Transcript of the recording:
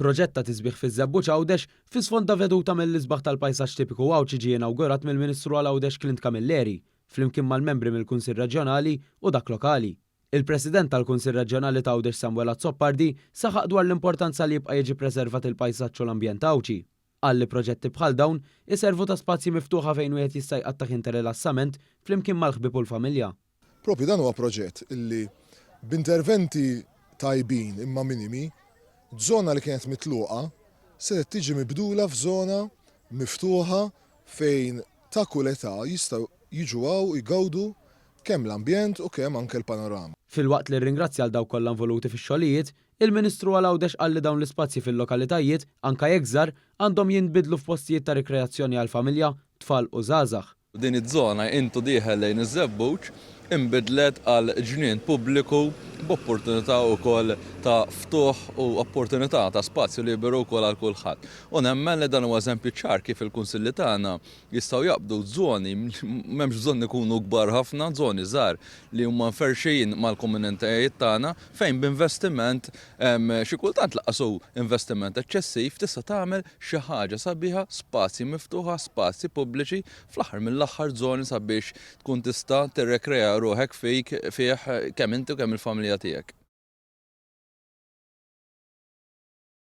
Proġett ta' tisbieħ fiż-Żebbuġ Għawdex fi sfonda veduta mill-isbaħ tal-pajsaġġ tipiku Għawġ ġie inawgurat mill-Ministru għal Għawdex Clint Camilleri flimkien mal-membri mill-Kunsill Reġjonali u dak lokali. Il-President tal-Kunsill Reġjonali ta' Għawdex Samuel Azzoppardi saħaq dwar l-importanza li jibqa' jiġi preservat il-pajsaġġ u l-ambjent Għawġi. Qal li proġetti bħal dawn iservu ta' spazji miftuħa fejn wieħed jista' jqattaħ interrilassament flimkien mal-ħbieb u l-familja. Propju dan huwa proġett illi b'interventi tajbin imma minimi, żona li kienet mitluqa se tiġi mibdula f'żona miftuħa fejn ta' kull età jistgħu jiġu għaw jgawdu kemm l-ambjent u kemm anke l-panorama. Filwaqt li rringrazzja għal dawk kollha involuti fix-xogħlijiet, il-Ministru għal Għawdex qal li dawn l-ispazji fil-lokalitajiet anke jekk żgħar għandhom jinbidlu f'postijiet ta' rikreazzjoni għall-familja, tfal u żgħażagħ. Din iż-żona intu dieħel lejn iż-Żebbuġ inbidlet għal ġnien pubbliku b'opportunità wkoll ta' ftuħ u opportunità ta' spazju liberu wkoll għal kulħadd. U nemmen li dan huwa eżempju ċar kif il-kunsilli tagħna jistgħu jaqbdu żoni m'hemmx bżonn ikunu kbar ħafna, żoni żgħar li huma mferxin mal-komunitajiet tagħna fejn b'investiment xi kultant laqasu investiment eċċessiv tista' tagħmel xi ħaġa sabiħa, spazji miftuħa, spazji pubbliċi fl-aħħar mill-aħħar żoni sabiex tkun tista' tirrekrea ruħek fih kemm inti u kemm il-familja tiegħek.